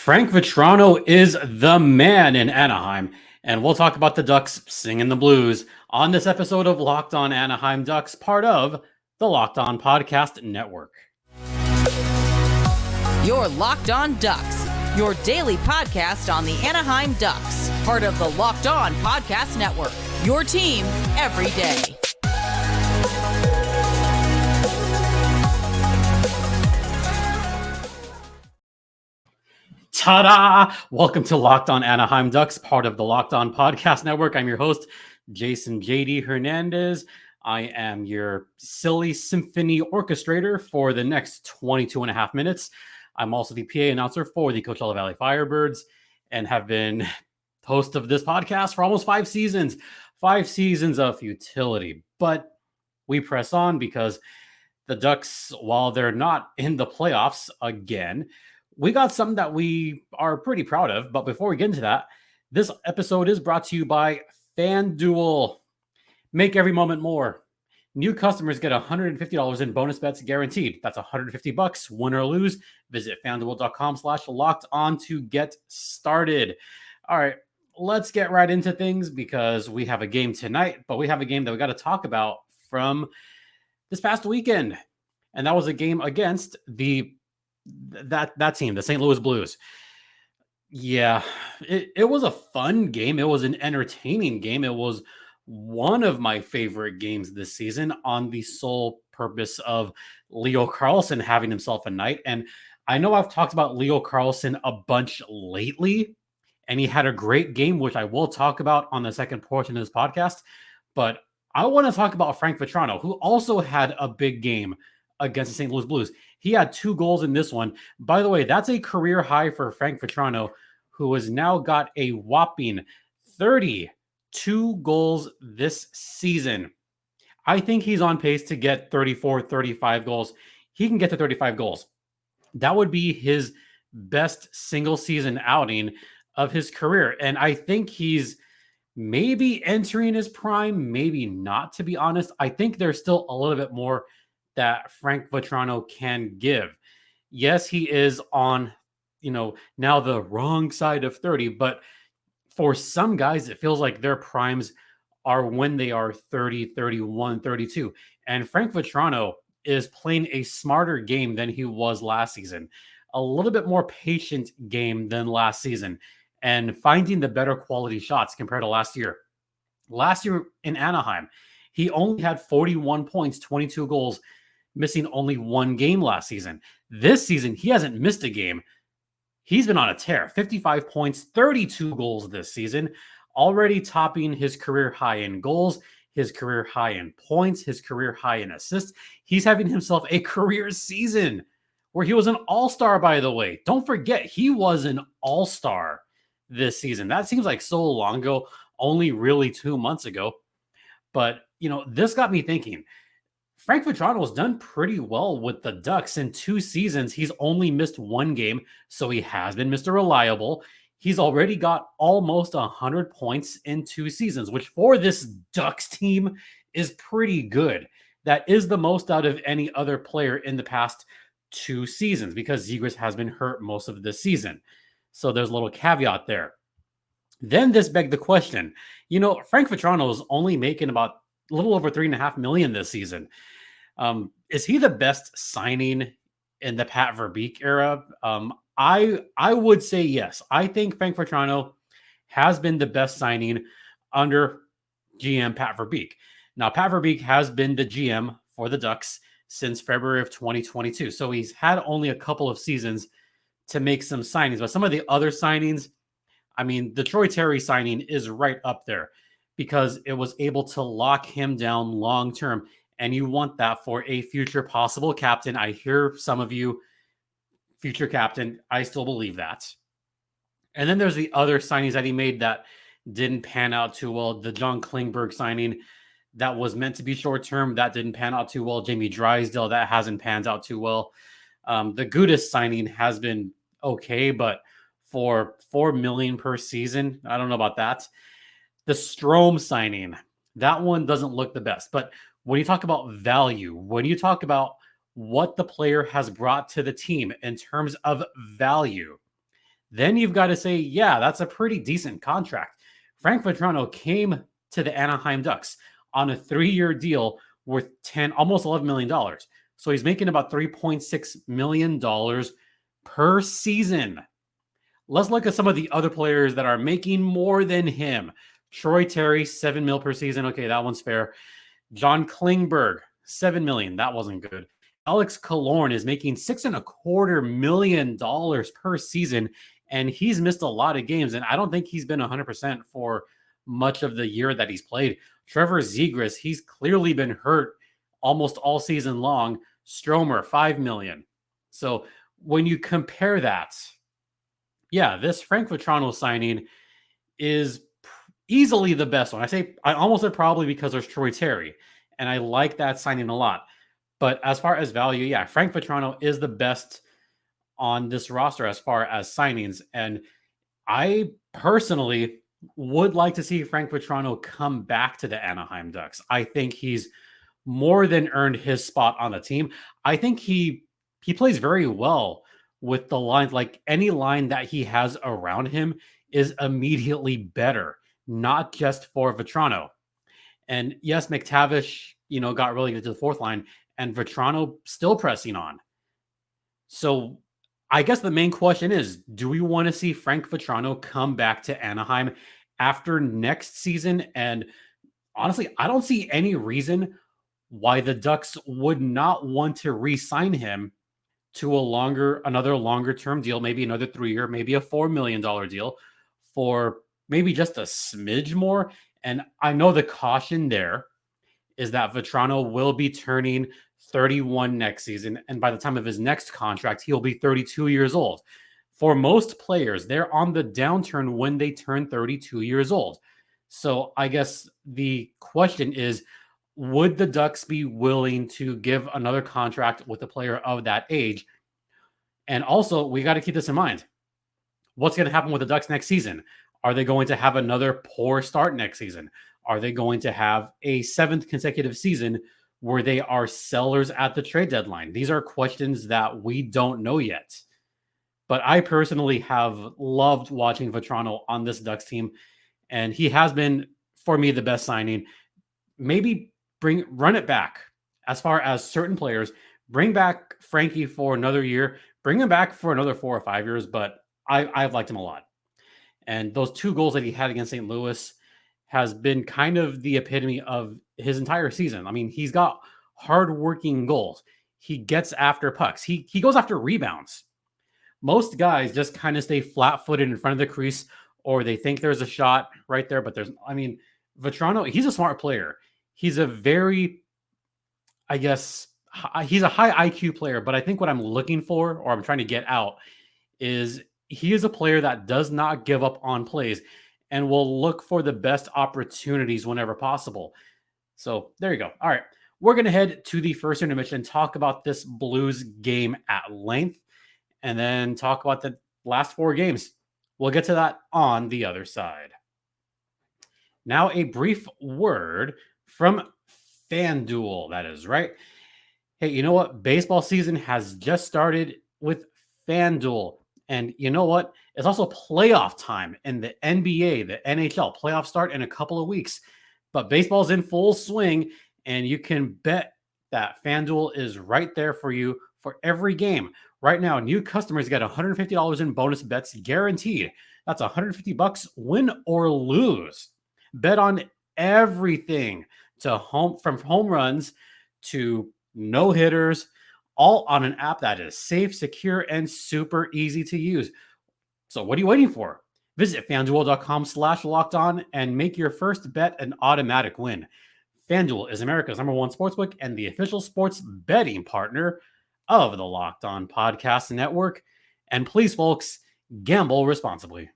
Frank Vatrano is the man in Anaheim, and we'll talk about the Ducks singing the blues on this episode of Locked On Anaheim Ducks, part of the Locked On Podcast Network. You're Locked On Ducks, your daily podcast on the Anaheim Ducks, part of the Locked On Podcast Network, your team every day. Ta-da! Welcome to Locked On Anaheim Ducks, part of the Locked On Podcast Network. I'm your host, Jason JD Hernandez. I am your silly symphony orchestrator for the next 22 and a half minutes. I'm also the PA announcer for the Coachella Valley Firebirds and have been host of this podcast for almost 5 seasons. 5 seasons of futility. But we press on because the Ducks, while they're not in the playoffs again, we got something that we are pretty proud of. But before we get into that, this episode is brought to you by FanDuel. Make every moment more. New customers get $150 in bonus bets guaranteed. That's $150, win or lose. Visit FanDuel.com/locked on to get started. All right, let's get right into things because we have a game tonight, but we have a game that we got to talk about from this past weekend. And that was a game against that team, the St. Louis Blues. Yeah, it was a fun game. It was an entertaining game. It was one of my favorite games this season on the sole purpose of Leo Carlsson having himself a night. And I know I've talked about Leo Carlsson a bunch lately, and he had a great game, which I will talk about on the second portion of this podcast. But I want to talk about Frank Vatrano, who also had a big game against the St. Louis Blues. He had 2 goals in this one. By the way, that's a career high for Frank Vatrano, who has now got a whopping 32 goals this season. I think he's on pace to get 34, 35 goals. He can get to 35 goals. That would be his best single season outing of his career. And I think he's maybe entering his prime, maybe not, to be honest. I think there's still a little bit more that Frank Vatrano can give. Yes, he is on, now the wrong side of 30, but for some guys, it feels like their primes are when they are 30, 31, 32. And Frank Vatrano is playing a smarter game than he was last season, a little bit more patient game than last season, and finding the better quality shots compared to last year. Last year in Anaheim, he only had 41 points, 22 goals, missing only 1 game last season. This season, he hasn't missed a game. He's been on a tear. 55 points, 32 goals this season, already topping his career high in goals, his career high in points, his career high in assists. He's having himself a career season where he was an all-star, by the way. Don't forget, he was an all-star this season. That seems like so long ago, only really 2 months ago. But, this got me thinking. Frank Vatrano has done pretty well with the Ducks. In 2 seasons, he's only missed 1 game, so he has been Mr. Reliable. He's already got almost 100 points in 2 seasons, which for this Ducks team is pretty good. That is the most out of any other player in the past 2 seasons because Zegras has been hurt most of this season. So there's a little caveat there. Then this begged the question, Frank Vatrano is only making about a little over $3.5 million this season. Is he the best signing in the Pat Verbeek era? I would say yes. I think Frank Vatrano has been the best signing under GM Pat Verbeek. Now, Pat Verbeek has been the GM for the Ducks since February of 2022. So he's had only a couple of seasons to make some signings. But some of the other signings, the Troy Terry signing is right up there because it was able to lock him down long term. And you want that for a future possible captain. I hear some of you, future captain. I still believe that. And then there's the other signings that he made that didn't pan out too well. The John Klingberg signing that was meant to be short term, that didn't pan out too well. Jamie Drysdale, that hasn't panned out too well. The Gudas signing has been okay, but for $4 million per season, I don't know about that. The Strome signing, that one doesn't look the best. But when you talk about value, when you talk about what the player has brought to the team in terms of value, then you've got to say, yeah, that's a pretty decent contract. Frank Vatrano came to the Anaheim Ducks on a 3-year deal worth almost $11 million. So he's making about $3.6 million per season. Let's look at some of the other players that are making more than him. Troy Terry, $7 million per season. Okay, that one's fair. John Klingberg, $7 million. That wasn't good. Alex Killorn is making $6.25 million per season, and he's missed a lot of games, and I don't think he's been 100% for much of the year that he's played. Trevor Zegras, he's clearly been hurt almost all season long. Stromer, $5 million. So when you compare that, yeah, this Frank Vatrano signing is easily the best one. I almost said probably because there's Troy Terry, and I like that signing a lot. But as far as value, yeah, Frank Vatrano is the best on this roster as far as signings. And I personally would like to see Frank Vatrano come back to the Anaheim Ducks. I think he's more than earned his spot on the team. I think he plays very well with the lines. Like any line that he has around him is immediately better, not just for Vatrano. And yes, McTavish, got relegated to the fourth line, and Vatrano still pressing on. So I guess the main question is, do we want to see Frank Vatrano come back to Anaheim after next season? And honestly, I don't see any reason why the Ducks would not want to re-sign him to another longer-term deal, maybe another 3-year, maybe a $4 million deal for maybe just a smidge more. And I know the caution there is that Vatrano will be turning 31 next season. And by the time of his next contract, he'll be 32 years old. For most players, they're on the downturn when they turn 32 years old. So I guess the question is, would the Ducks be willing to give another contract with a player of that age? And also, we got to keep this in mind. What's going to happen with the Ducks next season? Are they going to have another poor start next season? Are they going to have a 7th consecutive season where they are sellers at the trade deadline? These are questions that we don't know yet. But I personally have loved watching Vatrano on this Ducks team, and he has been, for me, the best signing. Maybe run it back as far as certain players. Bring back Frankie for another year. Bring him back for another 4 or 5 years, but I've liked him a lot. And those 2 goals that he had against St. Louis has been kind of the epitome of his entire season. I mean, he's got hardworking goals. He gets after pucks. He goes after rebounds. Most guys just kind of stay flat-footed in front of the crease, or they think there's a shot right there, but Vatrano, he's a smart player. He's a very, he's a high IQ player, but I think what I'm looking for, or I'm trying to get out, is he is a player that does not give up on plays and will look for the best opportunities whenever possible. So there you go. All right. We're going to head to the first intermission and talk about this Blues game at length, and then talk about the last 4 games. We'll get to that on the other side. Now, a brief word from FanDuel. That is right. Hey, you know what? Baseball season has just started with FanDuel. And you know what? It's also playoff time in the NBA, the NHL. Playoffs start in a couple of weeks. But baseball's in full swing, and you can bet that FanDuel is right there for you for every game. Right now, new customers get $150 in bonus bets guaranteed. That's $150 win or lose. Bet on everything from home runs to no-hitters, all on an app that is safe, secure, and super easy to use. So what are you waiting for? Visit FanDuel.com/lockedon and make your first bet an automatic win. FanDuel is America's number one sportsbook and the official sports betting partner of the Locked On Podcast Network. And please, folks, gamble responsibly.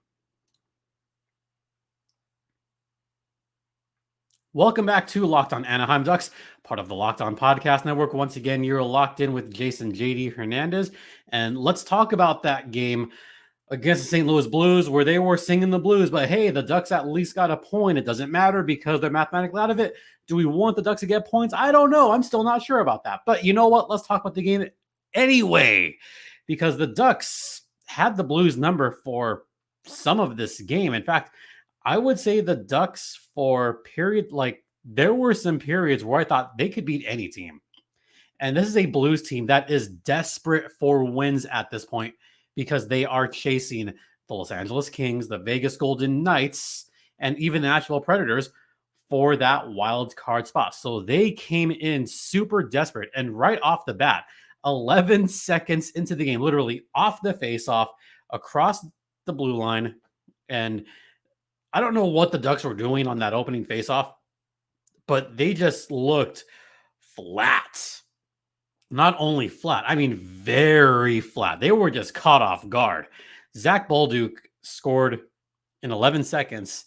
Welcome back to Locked On Anaheim Ducks, part of the Locked On Podcast Network. Once again, you're locked in with Jason JD Hernandez. And let's talk about that game against the St. Louis Blues where they were singing the blues. But hey, the Ducks at least got a point. It doesn't matter because they're mathematically out of it. Do we want the Ducks to get points? I don't know. I'm still not sure about that. But you know what? Let's talk about the game anyway, because the Ducks had the Blues number for some of this game. In fact, I would say the Ducks for period, like there were some periods where I thought they could beat any team. And this is a Blues team that is desperate for wins at this point because they are chasing the Los Angeles Kings, the Vegas Golden Knights, and even the Nashville Predators for that wild card spot. So they came in super desperate. And right off the bat, 11 seconds into the game, literally off the face-off, across the blue line. And I don't know what the Ducks were doing on that opening face-off, but they just looked flat. Not only flat, I mean very flat. They were just caught off guard. Zach Bolduc scored in 11 seconds,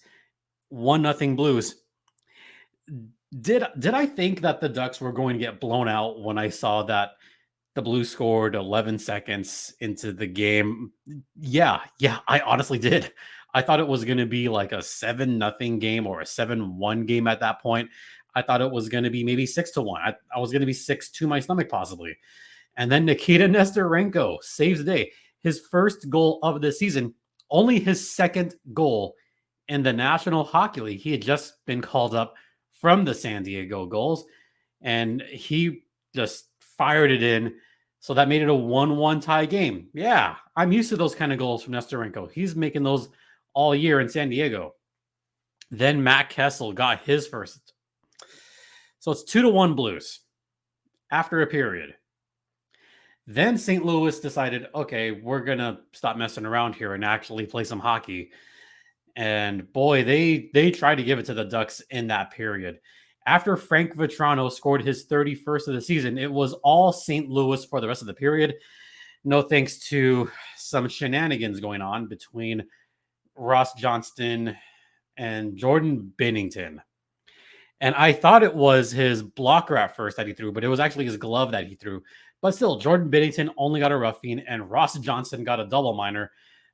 1-0 Blues. Did I think that the Ducks were going to get blown out when I saw that the Blues scored 11 seconds into the game? Yeah, I honestly did. I thought it was going to be like a 7-0 game or a 7-1 game at that point. I thought it was going to be maybe 6-1. I was going to be 6 to my stomach possibly. And then Nikita Nesterenko saves the day. His first goal of the season, only his second goal in the National Hockey League. He had just been called up from the San Diego Gulls, and he just fired it in. So that made it a 1-1 tie game. Yeah, I'm used to those kind of goals from Nesterenko. He's making those all year in San Diego. Then Matt Kessel got his first. So it's 2-1 Blues after a period. Then St. Louis decided, okay, we're going to stop messing around here and actually play some hockey. And boy, they tried to give it to the Ducks in that period. After Frank Vatrano scored his 31st of the season, it was all St. Louis for the rest of the period. No thanks to some shenanigans going on between Ross Johnston and Jordan Binnington. And I thought it was his blocker at first that he threw, but it was actually his glove that he threw. But still, Jordan Binnington only got a roughing and Ross Johnston got a double minor.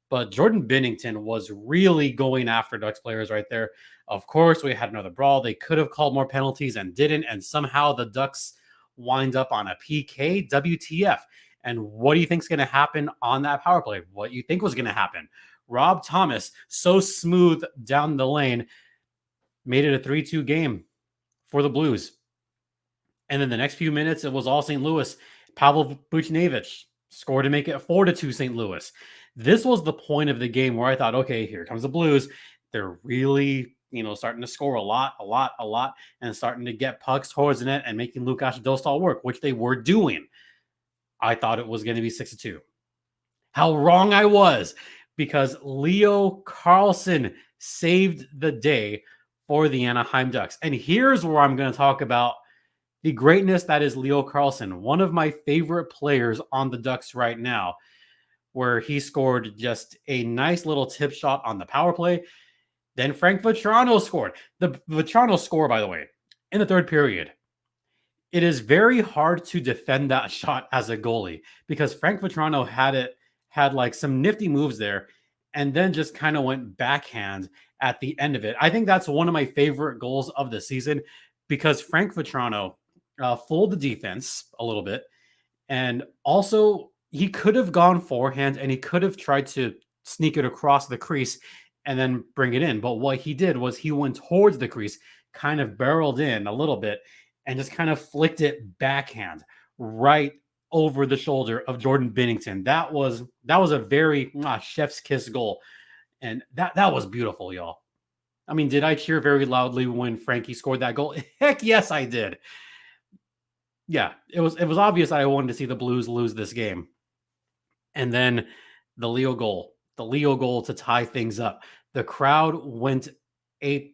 But Jordan Binnington was really going after Ducks players right there. Of course, we had another brawl. They could have called more penalties and didn't. And somehow the Ducks wind up on a PK. WTF. And what do you think is going to happen on that power play? What you think was going to happen? Rob Thomas, so smooth down the lane, made it a 3-2 game for the Blues. And then the next few minutes, it was all St. Louis. Pavel Buchnevich scored to make it 4-2 St. Louis. This was the point of the game where I thought, okay, here comes the Blues. They're really, starting to score a lot, and starting to get pucks towards the net and making Lukáš Dostal work, which they were doing. I thought it was going to be 6-2. How wrong I was, because Leo Carlsson saved the day for the Anaheim Ducks. And here's where I'm going to talk about the greatness that is Leo Carlsson, one of my favorite players on the Ducks right now, where he scored just a nice little tip shot on the power play. Then Frank Vatrano scored. The Vatrano score, by the way, in the third period. It is very hard to defend that shot as a goalie because Frank Vatrano had like some nifty moves there and then just kind of went backhand at the end of it. I think that's one of my favorite goals of the season because Frank Vatrano fooled the defense a little bit. And also, he could have gone forehand and he could have tried to sneak it across the crease and then bring it in. But what he did was he went towards the crease, kind of barreled in a little bit, and just kind of flicked it backhand right over the shoulder of Jordan Binnington. That was a very chef's kiss goal. And that was beautiful, y'all. I mean, did I cheer very loudly when Frankie scored that goal? Heck yes, I did. Yeah, it was obvious I wanted to see the Blues lose this game. And then the Leo goal to tie things up. The crowd went they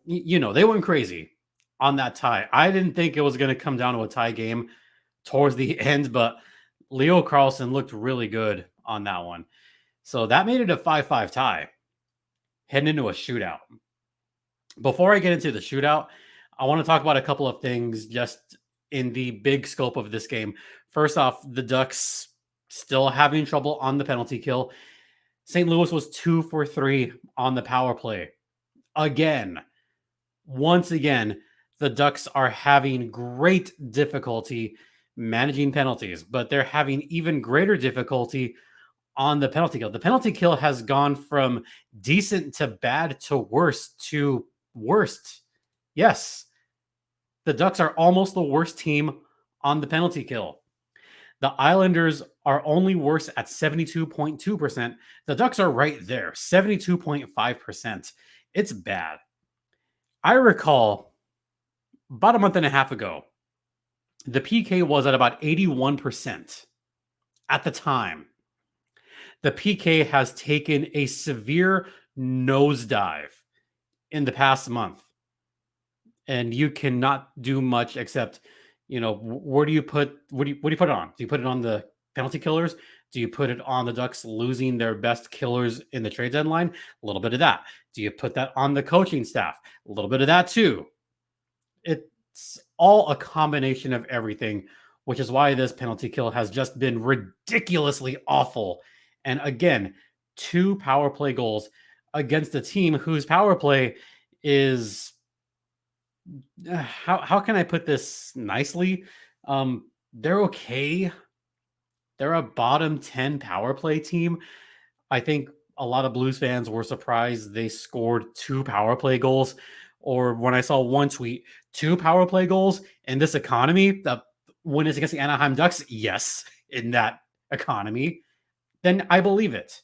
went crazy on that tie. I didn't think it was going to come down to a tie game towards the end, but Leo Carlsson looked really good on that one. So that made it a 5-5 tie, heading into a shootout. Before I get into the shootout, I want to talk about a couple of things just in the big scope of this game. First off, the Ducks still having trouble on the penalty kill. St. Louis was 2 for 3 on the power play. Once again, the Ducks are having great difficulty managing penalties, but they're having even greater difficulty on the penalty kill. The penalty kill has gone from decent to bad to worst. Yes, the Ducks are almost the worst team on the penalty kill. The Islanders are only worse at 72.2%. The Ducks are right there, 72.5%. It's bad. I recall about a month and a half ago, the PK was at about 81% at the time. The PK has taken a severe nosedive in the past month. And you cannot do much except, where do you put it on? Do you put it on the penalty killers? Do you put it on the Ducks losing their best killers in the trade deadline? A little bit of that. Do you put that on the coaching staff? A little bit of that too. It's all a combination of everything, which is why this penalty kill has just been ridiculously awful. And again, 2 power play goals against a team whose power play is, how can I put this nicely? They're okay. They're a bottom 10 power play team. I think a lot of Blues fans were surprised they scored 2 power play goals. Or when I saw one tweet, 2 power play goals in this economy, the win is against the Anaheim Ducks. Yes, in that economy, then I believe it.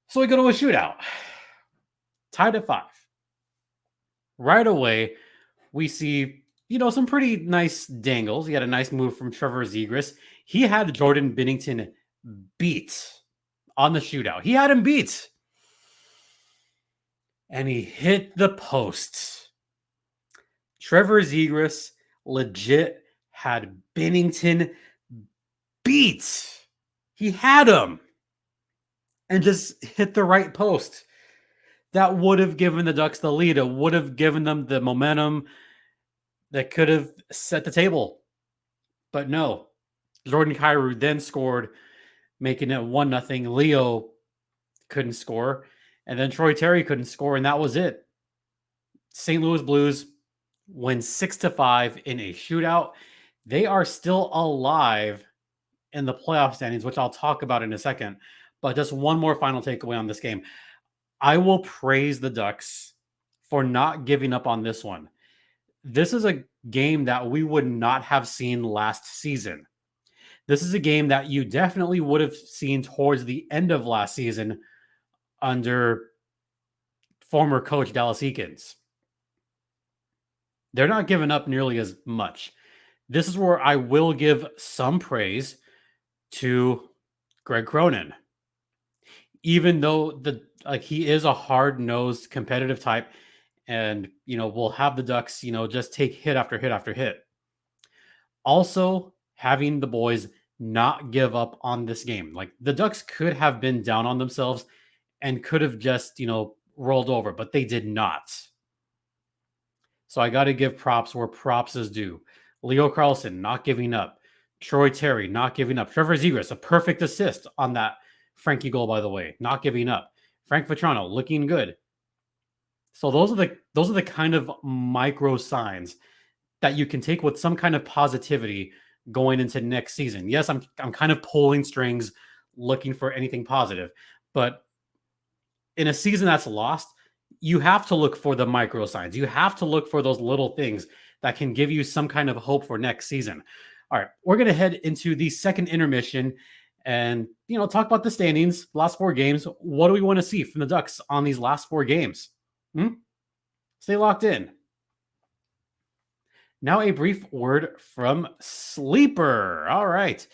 So we go to a shootout, tied at 5. Right away, we see, some pretty nice dangles. He had a nice move from Trevor Zegras. He had Jordan Binnington beat on the shootout. He had him beat. And he hit the post. Trevor Zegras legit had Binnington beat. He had him. And just hit the right post. That would have given the Ducks the lead. It would have given them the momentum that could have set the table. But no. Jordan Kyrou then scored, making it 1-0. Leo couldn't score. And then Troy Terry couldn't score, and that was it. St. Louis Blues win 6-5 in a shootout. They are still alive in the playoff standings, which I'll talk about in a second. But just one more final takeaway on this game. I will praise the Ducks for not giving up on this one. This is a game that we would not have seen last season. This is a game that you definitely would have seen towards the end of last season under former coach Dallas Eakins. They're not giving up nearly as much. This is where I will give some praise to Greg Cronin. Even though he is a hard-nosed competitive type and, we'll have the Ducks, just take hit after hit after hit. Also, having the boys not give up on this game. Like, the Ducks could have been down on themselves and could have just, rolled over, but they did not. So I got to give props where props is due. Leo Carlsson not giving up. Troy Terry not giving up. Trevor Zegras, a perfect assist on that Frankie goal, by the way, not giving up. Frank Vatrano looking good. So those are the kind of micro signs that you can take with some kind of positivity going into next season. Yes, I'm kind of pulling strings, looking for anything positive, but in a season that's lost, you have to look for the micro signs. You have to look for those little things that can give you some kind of hope for next season. All right, we're going to head into the second intermission and, talk about the standings, last 4 games. What do we want to see from the Ducks on these last 4 games? Stay locked in. Now a brief word from Sleeper. All right.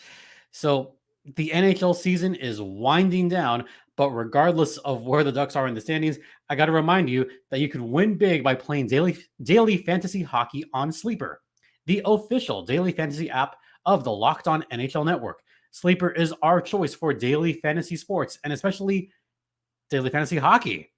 So the NHL season is winding down, but regardless of where the Ducks are in the standings, I got to remind you that you can win big by playing daily fantasy hockey on Sleeper, the official daily fantasy app of the Locked On NHL Network. Sleeper is our choice for daily fantasy sports and especially daily fantasy hockey,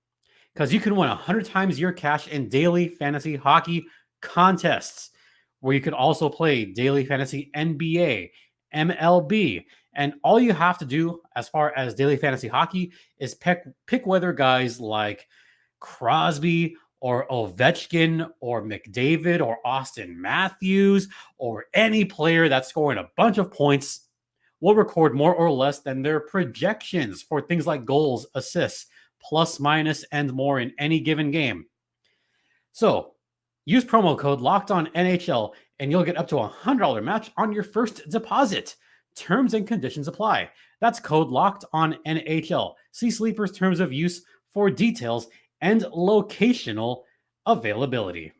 because you can win 100 times your cash in daily fantasy hockey contests, where you could also play daily fantasy NBA, MLB, and all you have to do as far as daily fantasy hockey is pick whether guys like Crosby or Ovechkin or McDavid or Austin Matthews or any player that's scoring a bunch of points will record more or less than their projections for things like goals, assists, plus, minus, and more in any given game. So use promo code LOCKEDONNHL and you'll get up to a $100 match on your first deposit. Terms and conditions apply. That's code LOCKEDONNHL. See Sleeper's terms of use for details and locational availability.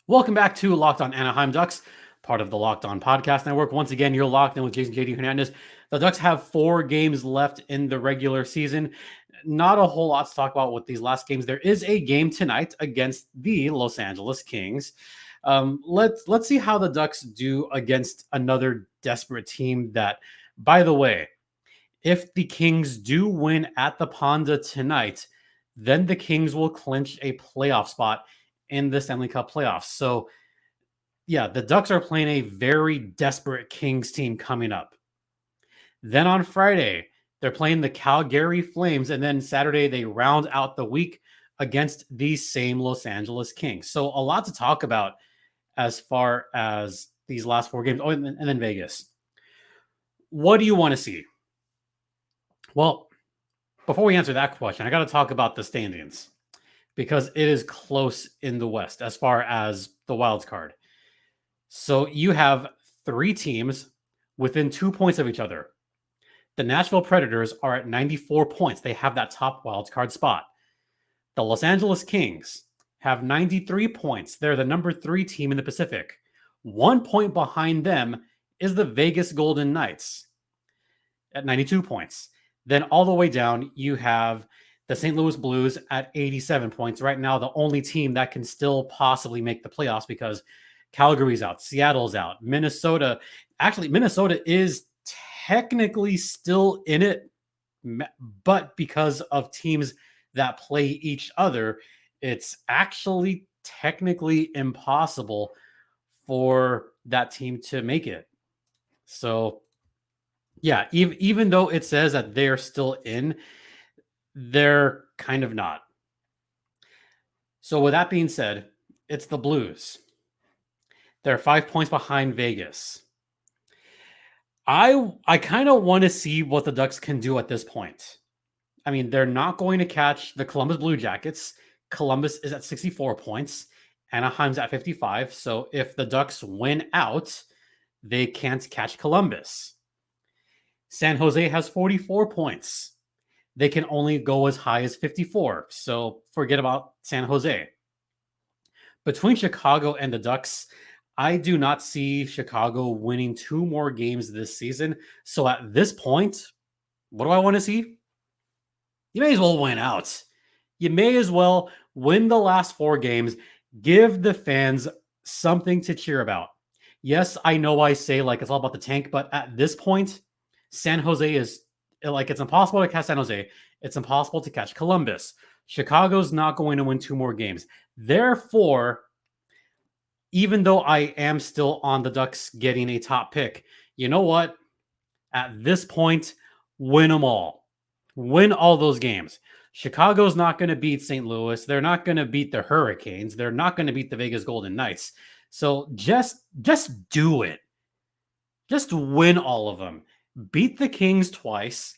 Welcome back to Locked On Anaheim Ducks, part of the Locked On Podcast Network. Once again, you're locked in with Jason JD Hernandez. The Ducks have 4 games left in the regular season. Not a whole lot to talk about with these last games. There is a game tonight against the Los Angeles Kings. Let's see how the Ducks do against another desperate team that, by the way, if the Kings do win at the Ponda tonight, then the Kings will clinch a playoff spot in the Stanley Cup playoffs. So, yeah, the Ducks are playing a very desperate Kings team coming up. Then on Friday, they're playing the Calgary Flames, and then Saturday they round out the week against these same Los Angeles Kings. So a lot to talk about as far as these last 4 games. Oh, and then Vegas. What do you want to see? Well, before we answer that question, I got to talk about the standings because it is close in the West as far as the wild card. So you have 3 teams within 2 points of each other. The Nashville Predators are at 94 points. They have that top wild card spot. The Los Angeles Kings have 93 points. They're the number 3 team in the Pacific. 1 point behind them is the Vegas Golden Knights at 92 points. Then all the way down, you have the St. Louis Blues at 87 points. Right now, the only team that can still possibly make the playoffs because Calgary's out, Seattle's out, Minnesota is technically still in it, but because of teams that play each other, it's actually technically impossible for that team to make it. So, yeah, even though it says that they're still in, they're kind of not. So with that being said, it's the Blues. They're 5 points behind Vegas. I kind of want to see what the Ducks can do at this point. I mean, they're not going to catch the Columbus Blue Jackets. Columbus is at 64 points. Anaheim's at 55. So if the Ducks win out, they can't catch Columbus. San Jose has 44 points. They can only go as high as 54. So forget about San Jose. Between Chicago and the Ducks, I do not see Chicago winning 2 more games this season. So at this point, what do I want to see? You may as well win out. You may as well win the last 4 games. Give the fans something to cheer about. Yes, I know I say like it's all about the tank, but at this point, San Jose is like it's impossible to catch San Jose. It's impossible to catch Columbus. Chicago's not going to win 2 more games. Therefore, even though I am still on the Ducks getting a top pick, you know what? At this point, win them all. Win all those games. Chicago's not going to beat St. Louis. They're not going to beat the Hurricanes. They're not going to beat the Vegas Golden Knights. So just do it. Just win all of them. Beat the Kings twice.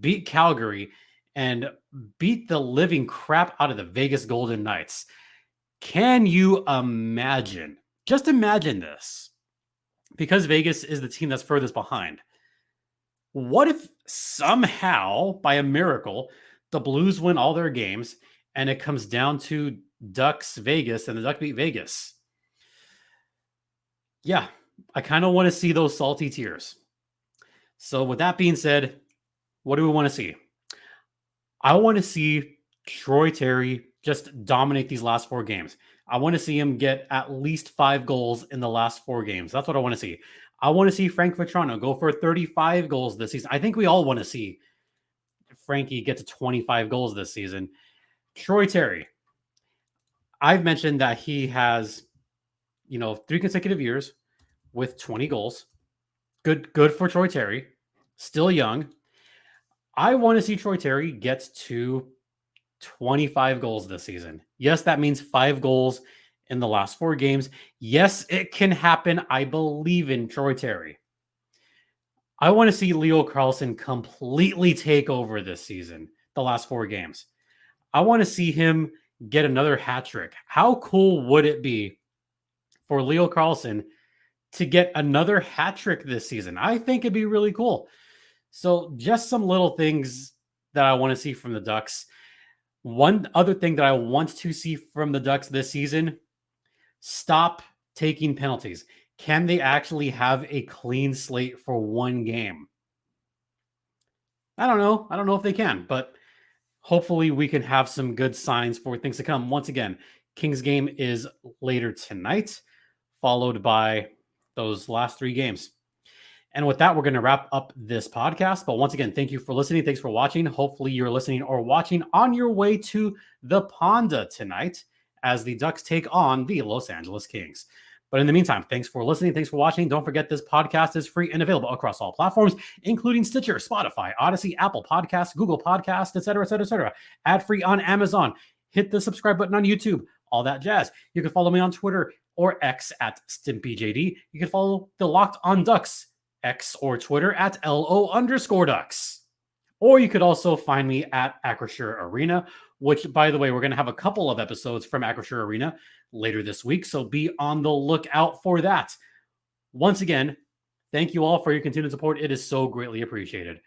Beat Calgary. And beat the living crap out of the Vegas Golden Knights. Can you imagine? Just imagine this. Because Vegas is the team that's furthest behind. What if somehow, by a miracle, the Blues win all their games and it comes down to Ducks Vegas and the Ducks beat Vegas? Yeah, I kind of want to see those salty tears. So with that being said, what do we want to see? I want to see Troy Terry just dominate these last 4 games. I want to see him get at least 5 goals in the last 4 games. That's what I want to see. I want to see Frank Vatrano go for 35 goals this season. I think we all want to see Frankie get to 25 goals this season. Troy Terry. I've mentioned that he has, 3 consecutive years with 20 goals. Good for Troy Terry. Still young. I want to see Troy Terry get to 25 goals this season. Yes, that means 5 goals in the last 4 games. Yes, it can happen. I believe in Troy Terry. I want to see Leo Carlsson completely take over this season, the last 4 games. I want to see him get another hat trick. How cool would it be for Leo Carlsson to get another hat trick this season? I think it'd be really cool. So just some little things that I want to see from the Ducks. One other thing that I want to see from the Ducks this season, stop taking penalties. Can they actually have a clean slate for one game? I don't know. I don't know if they can, but hopefully we can have some good signs for things to come. Once again, Kings game is later tonight, followed by those last 3 games. And with that, we're going to wrap up this podcast. But once again, thank you for listening. Thanks for watching. Hopefully you're listening or watching on your way to the Ponda tonight as the Ducks take on the Los Angeles Kings. But in the meantime, thanks for listening. Thanks for watching. Don't forget this podcast is free and available across all platforms, including Stitcher, Spotify, Odyssey, Apple Podcasts, Google Podcasts, etc., etc., etc. Ad-free on Amazon. Hit the subscribe button on YouTube. All that jazz. You can follow me on Twitter or X at StimpyJD. You can follow the Locked On Ducks X or Twitter at LO_Ducks. Or you could also find me at Acrisure Arena, which, by the way, we're going to have a couple of episodes from Acrisure Arena later this week, so be on the lookout for that. Once again, thank you all for your continued support. It is so greatly appreciated.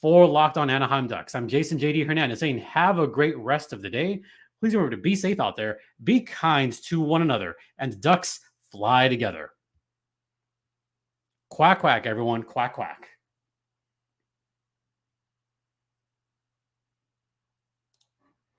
For Locked On Anaheim Ducks, I'm Jason JD Hernandez saying have a great rest of the day. Please remember to be safe out there, be kind to one another, and Ducks fly together. Quack, quack, everyone. Quack, quack.